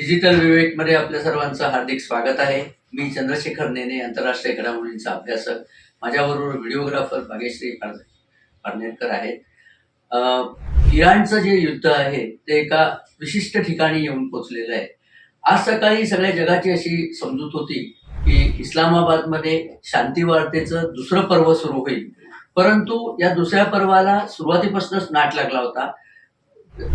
Digital विवेक मध्ये आपल्या सर्वांचं हार्दिक स्वागत आहे. मी चंद्रशेखर नेने, आंतरराष्ट्रीय घडामोडींचा अभ्यासक. माझ्याबरोबर व्हिडिओग्राफर भाग्यश्री पारनेरकर आहेत. इराणचं जे युद्ध आहे ते एका विशिष्ट ठिकाणी येऊन पोचलेलं आहे. आज सकाळी सगळ्या जगाची अशी समजूत होती की इस्लामाबादमध्ये शांती वार्तेचं दुसरं पर्व सुरू होईल, परंतु या दुसऱ्या पर्वाला सुरुवातीपासूनच नाट लागला होता.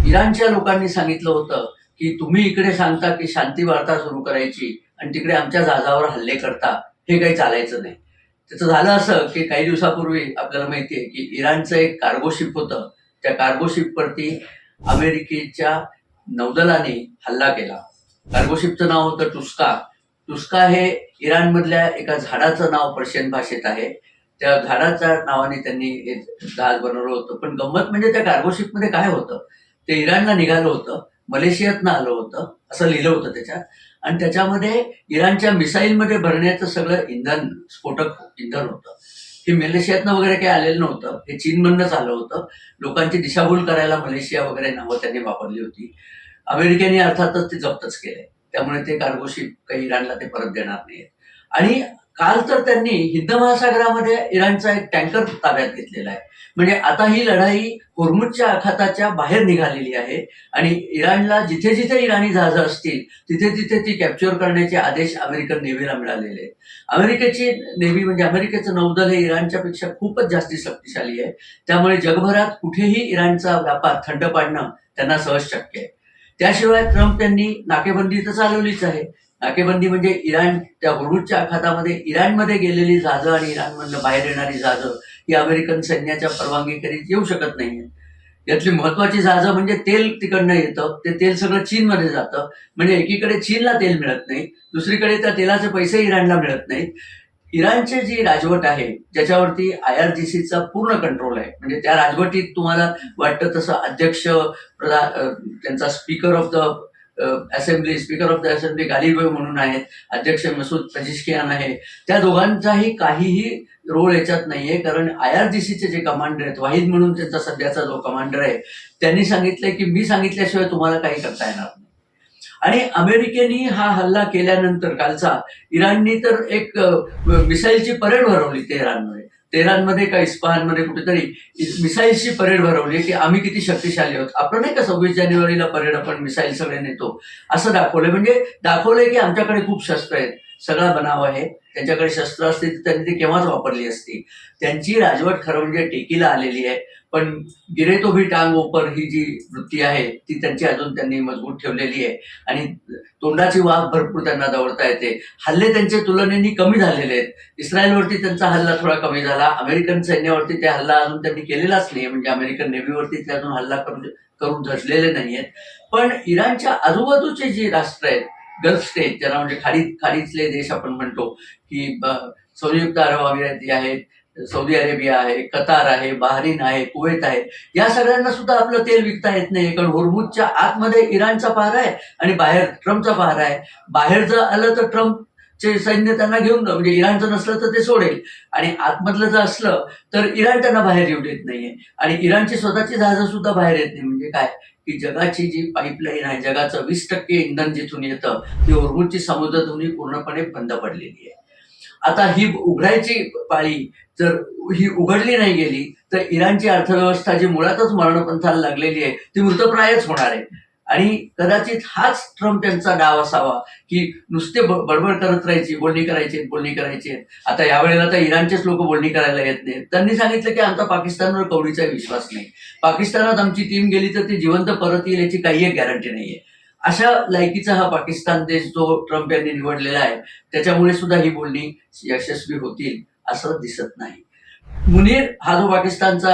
इराणच्या लोकांनी सांगितलं होतं की तुम्ही इकडे सांगता की शांती वार्ता सुरू करायची आणि तिकडे आमच्या जहाजावर हल्ले करता, हे काही चालायचं नाही. त्याचं झालं असं की काही दिवसापूर्वी आपल्याला माहिती आहे की इराणचं एक कार्गो शिप होतं. त्या कार्गो शिपवरती अमेरिकेच्या नौदलाने हल्ला केला. कार्गो शिपचं नाव होतं टुस्का. टुस्का हे इराणमधल्या एका झाडाचं नाव पर्शियन भाषेत आहे. त्या झाडाच्या नावाने त्यांनी हे जहाज बनवलं होतं. पण गंमत म्हणजे त्या कार्गो शिपमध्ये काय होतं, ते इराणला निघालं होतं, मलेशियातनं आलं होतं असं लिहिलं होतं त्याच्यात. आणि त्याच्यामध्ये इराणच्या मिसाईलमध्ये भरण्याचं सगळं इंधन, स्फोटक इंधन होतं. हे मलेशियातनं वगैरे काही आलेलं नव्हतं, हे चीनमधनंच आलं होतं. लोकांची दिशाभूल करायला मलेशिया वगैरे नावं त्यांनी वापरली होती. अमेरिकेने अर्थातच ते जप्तच केलंय. त्यामुळे ते कार्गो शिप काही इराणला ते परत देणार नाहीत. आणि काल तर त्यांनी हिंद महासागरामध्ये इराणचा एक टँकर ताब्यात घेतलेला आहे. म्हणजे आता ही लढाई होर्मुझच्या आखाताच्या बाहेर निघालेली आहे आणि इराणला जिथे जिथे इराणी जहाजं असतील तिथे तिथे ती कॅप्चर करण्याचे आदेश अमेरिकन नेव्हीला मिळालेले आहेत. अमेरिकेची नेव्ही म्हणजे अमेरिकेचं नौदल हे इराणच्या पेक्षा खूपच जास्ती शक्तिशाली आहे. त्यामुळे जगभरात कुठेही इराणचा व्यापार थंड पाडणं त्यांना सहज शक्य आहे. त्याशिवाय ट्रम्प यांनी नाकेबंदी तर चालवलीच आहे. नाकेबंदी म्हणजे इराण त्या होर्मुझच्या आखातामध्ये इराणमध्ये गेलेली जहाजं आणि इराणमधनं बाहेर येणारी जहाजं ही अमेरिकन सैन्याच्या परवानगीखेरीज येऊ शकत नाहीये. यातली महत्वाची जहाजं म्हणजे तेल तिकडनं येतं, ते तेल सगळं चीनमध्ये जातं. म्हणजे एकीकडे चीनला तेल मिळत नाही, दुसरीकडे त्या तेलाचे पैसे इराणला मिळत नाहीत. इराणची जी राजवट आहे ज्याच्यावरती IRGCचा पूर्ण कंट्रोल आहे, म्हणजे त्या राजवटीत तुम्हाला वाटतं तसं अध्यक्ष, त्यांचा स्पीकर ऑफ द असेंब्ली गालिबेव म्हणून आहेत, अध्यक्ष मसूद पेजिशकियान आहे. त्या दोघांचाही काहीही रोल याच्यात नाहीये. कारण IRGCचे जे कमांडर आहेत, वाहिद म्हणून त्यांचा सध्याचा जो कमांडर आहे, त्यांनी सांगितलंय की मी सांगितल्याशिवाय तुम्हाला काही करता येणार नाही. आणि अमेरिकेने हा हल्ला केल्यानंतर कालचा इराणनी तर एक मिसाईलची परेड भरवली तेहरानमध्ये का इस्फहानमध्ये कुठेतरी मिसाईलची परेड भरवली की आम्ही किती शक्तिशाली आहोत. आपण नाही का 26 जानेवारीला परेड आपण मिसाईल सगळे नेतो असं दाखवलंय. म्हणजे दाखवलंय की आमच्याकडे खूप शस्त्र आहेत, सगळा बनाव आहे. त्यांच्याकडे शस्त्र असते तर त्यांनी ती केव्हाच वापरली असती. त्यांची राजवट खरं म्हणजे टेकीला आलेली आहे. पण गिरे तो भी टांग ओपर ही जी वृत्ती आहे ती त्यांची अजून त्यांनी मजबूत ठेवलेली आहे. आणि तोंडाची वाघ भरपूर त्यांना दवडता येते. हल्ले त्यांच्या तुलनेने कमी झालेले आहेत. इस्रायलवरती त्यांचा हल्ला थोडा कमी झाला. अमेरिकन सैन्यावरती त्या हल्ला अजून त्यांनी केलेलाच नाही, म्हणजे अमेरिकन नेव्हीवरती ते अजून हल्ला करून झटलेले नाहीयेत. पण इराणच्या आजूबाजूचे जी राष्ट्र आहेत, गल्फ स्टेट ज्यांना म्हणजे खाडीतले देश आपण म्हणतो की संयुक्त अरब अमिराती आहेत, सौदी अरेबिया आहे, कतार आहे, बहारीन आहे, कुवेत आहे, या सगळ्यांना सुद्धा आपलं तेल विकता येत नाही. कारण होर्मुझच्या आतमध्ये इराणचा पहारा आहे आणि बाहेर ट्रम्पचा पहारा आहे. बाहेर जर आलं तर ट्रम्पचे सैन्य त्यांना घेऊन, म्हणजे इराणचं नसलं तर ते सोडेल, आणि आतमधलं जर असलं तर इराण त्यांना बाहेर येऊ देत नाहीये. आणि इराणची स्वतःची जहाजं सुद्धा बाहेर येत नाही. म्हणजे काय की जगाची जी पाईपलाईन आहे, जगाचं 20% इंधन जिथून येतं ती होर्मुझची समुद्रधुनी पूर्णपणे बंद पडलेली आहे. आता ही उघडायची पाळी जर ही उघडली नाही गेली तर इराणची अर्थव्यवस्था जी मुळातच मरणपंथाला लागलेली आहे ती मृतप्रायच होणार आहे. आणि कदाचित हाच ट्रम्प यांचा डाव असावा की नुसते बडबड करत राहायची, बोलणी करायची. आता यावेळेला तर इराणचेच लोक बोलणी करायला येत नाहीत. त्यांनी सांगितलं की आमचा पाकिस्तानवर कवडीचा विश्वास नाही, पाकिस्तानात आमची टीम गेली तर ती जिवंत परत येईल याची काही एक गॅरंटी नाहीये. अशा लायकीचा हा पाकिस्तान देश जो ट्रम्प यांनी निवडलेला आहे, त्याच्यामुळे सुद्धा ही बोलणी यशस्वी होतील असं दिसत नाही. मुनीर हा जो पाकिस्तानचा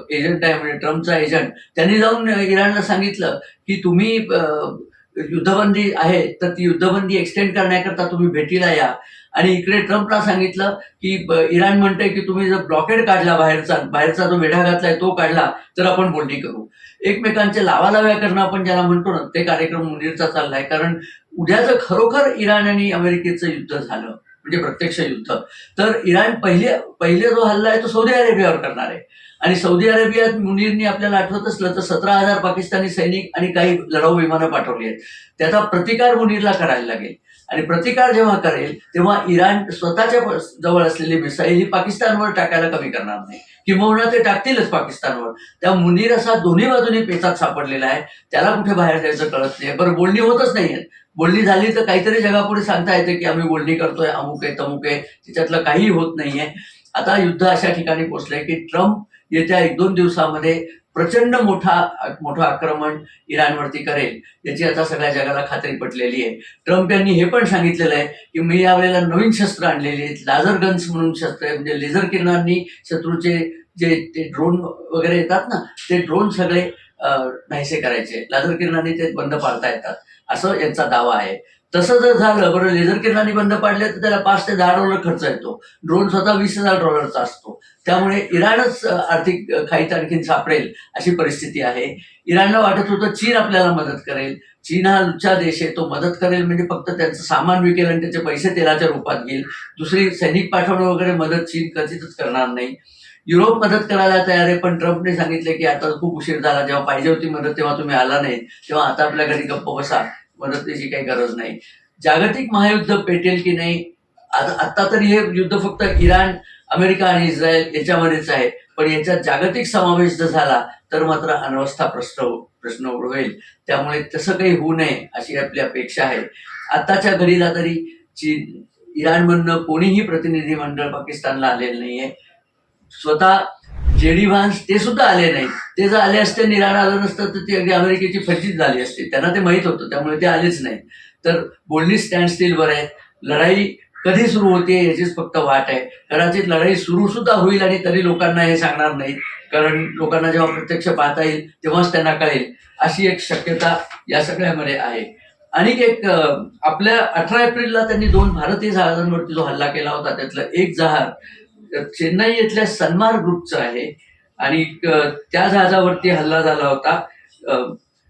एजंट आहे, म्हणजे ट्रम्पचा एजंट, त्यांनी जाऊन इराणला सांगितलं की तुम्ही युद्धबंदी आहे तर ती युद्धबंदी एक्सटेंड करण्याकरता तुम्ही भेटीला या. आणि इकडे ट्रम्पला सांगितलं की इराण म्हणतंय की तुम्ही जर ब्लॉकेड काढला, बाहेरचा जो वेढा घातलाय तो काढला तर आपण बोलणी करू. एकमेकांचे लावालाव्या करणं आपण ज्याला म्हणतो ना, ते कार्यक्रम मुनीरचा चाललाय. कारण उद्या जर खरोखर इराण आणि अमेरिकेचं युद्ध झालं, म्हणजे प्रत्यक्ष युद्ध, तर इराण पहिले जो हल्ला आहे तो सौदी अरेबियावर करणार आहे. आणि सौदी अरेबियात मुनीरनी आपल्याला आठवत असलं तर 17,000 पाकिस्तानी सैनिक आणि काही लढाऊ विमानं पाठवली आहेत. त्याचा प्रतिकार मुनीरला करायला लागेल. आणि प्रतिकार जेव्हा करेल तेव्हा इराण स्वतःच्या जवळ असलेली मिसाईल ही पाकिस्तानवर टाकायला कमी करणार नाही, किंबहुना ते टाकतीलच पाकिस्तानवर. त्या मुनीर असा दोन्ही बाजूनी पेचात सापडलेला आहे, त्याला कुठे बाहेर जायचं कळत नाही. बरं, बोलणी होतच नाहीये. बोलणी झाली तर काहीतरी जगापुढे सांगता येते की आम्ही बोलणी करतोय, अमुक आहे तमुक आहे, त्याच्यातलं काही होत नाहीये. आता युद्ध अशा ठिकाणी पोहोचलंय की ट्रम्प येत्या 1-2 दिवसामध्ये प्रचंड मोठं आक्रमण इराणवरती करेल, याची आता सगळ्या जगाला खात्री पटलेली आहे. ट्रम्प यांनी हे पण सांगितलेलं आहे की मी यावेळेला नवीन शस्त्र आणलेली आहेत, लाजर गन्स म्हणून शस्त्र आहे, म्हणजे लेझर किरणांनी शत्रूचे जे ते ड्रोन वगैरे येतात ना, ते ड्रोन सगळे नाहीसे करायचे, लाजर किरणांनी ते बंद पाडता येतात, असं यांचा दावा आहे. तसं जर झालं, बरं, लेझर किरणांनी बंद पाडले तर त्याला $5 ते $10 खर्च येतो, ड्रोन स्वतः $20,000 असतो. त्यामुळे इराणच आर्थिक खाईत आणखीन सापडेल अशी परिस्थिती आहे. इराणला वाटत होतं चीन आपल्याला मदत करेल. चीन हा लुच्चा देश आहे, तो मदत करेल म्हणजे फक्त त्यांचं सामान विकेल आणि त्याचे पैसे तेलाच्या रूपात घेईल. दुसरी सैनिक पाठवणं वगैरे मदत चीन कधीच करणार नाही. युरोप मदत करायला तयार आहे, पण ट्रम्पने सांगितले की आता खूप उशीर झाला, जेव्हा पाहिजे होती मदत तेव्हा तुम्ही आला नाही, तेव्हा आता आपल्या घरी गप्प बसा, मदतीची काही गरज नाही. जागतिक महायुद्ध पेटेल की नाही, आता तरी हे युद्ध फक्त इराण, अमेरिका आणि इस्रायल याच्यामध्येच आहे, पण याच्यात जागतिक समावेश जर झाला तर मात्र अनवस्था प्रश्न होईल. त्यामुळे तसं काही होऊ नये अशी आपली अपेक्षा आहे. आताच्या घडीला तरी इराणमधनं कोणीही प्रतिनिधी मंडळ पाकिस्तानला आलेलं नाहीये. स्वतः जेडी व्हान्स ते सुद्धा आले नाहीत. ते जर आले असते, इराण आलं नसतं तर ती अगदी अमेरिकेची फजिती झाली असती. त्यांना ते माहीत होतं, त्यामुळे ते आलेच नाही. तर बोलणी स्टँड स्टीलवर आहे. लढाई कधी सुरू होते याचीच फक्त वाट आहे. कदाचित लढाई सुरू सुद्धा होईल आणि तरी लोकांना हे सांगणार नाहीत, कारण लोकांना जेव्हा प्रत्यक्ष पाहता येईल तेव्हाच त्यांना कळेल, अशी एक शक्यता या सगळ्यामध्ये आहे. आणि एक आपल्या 18 एप्रिलला त्यांनी 2 भारतीय जहाजांवरती जो हल्ला केला होता, त्यातलं एक जहाज चेन्नई येथल्या सन्मार ग्रुपचं आहे आणि त्या जहाजावरती हल्ला झाला होता.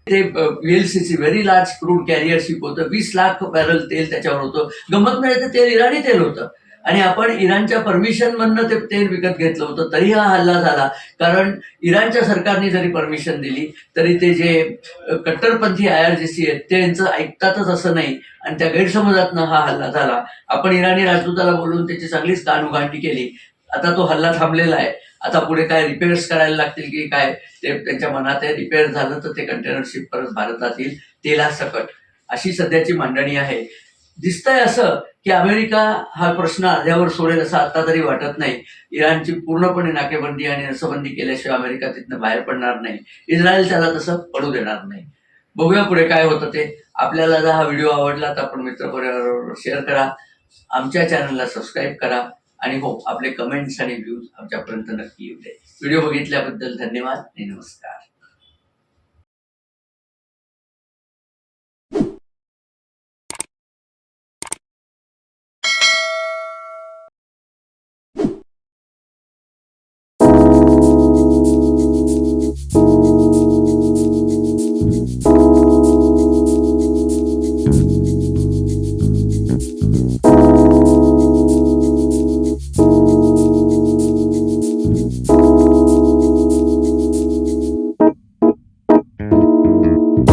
ते VLCC very large crude carrier ship होतं. 20 लाख बॅरल तेल त्याच्यावर होतं. गंमत म्हणजे ते तेल इराणी तेल होतं आणि आपण इराणच्या परमिशन मधनं ते तेल विकत घेतलं होतं, तरी हा हल्ला झाला. कारण इराणच्या सरकारने जरी परमिशन दिली तरी ते जे कट्टरपंथी IRGC आहेत ते यांचं ऐकतातच असं नाही आणि त्या गैरसमजातनं हा हल्ला झाला. आपण इराणी राजदूताला बोलून त्याची चांगलीच कानउघाडणी केली. आता तो हल्ला थांबलेला आहे. आता पुढे काय रिपेअर्स करायला लागतील की काय ते त्यांच्या मनात आहे. रिपेअर झालं तर ते कंटेनर शिप परत भारतात येईल तेलासकट, अशी सध्याची मांडणी आहे. दिसतंय असं की अमेरिका हा प्रश्न अर्ध्यावर सोडेल असं आता तरी वाटत नाही. इराणची पूर्णपणे नाकेबंदी आणि नसबंदी केल्याशिवाय अमेरिका तिथनं बाहेर पडणार नाही. इस्रायल त्याला तसं पडू देणार नाही. बघूया पुढे काय होतं ते. आपल्याला जर हा व्हिडिओ आवडला तर आपण मित्रपरिवाराबरोबर शेअर करा, आमच्या चॅनलला सबस्क्राईब करा आणि हो, आपले कमेंट्स आणि व्ह्यूज आमच्यापर्यंत नक्की येऊ दे. व्हिडिओ बघितल्याबद्दल धन्यवाद आणि नमस्कार.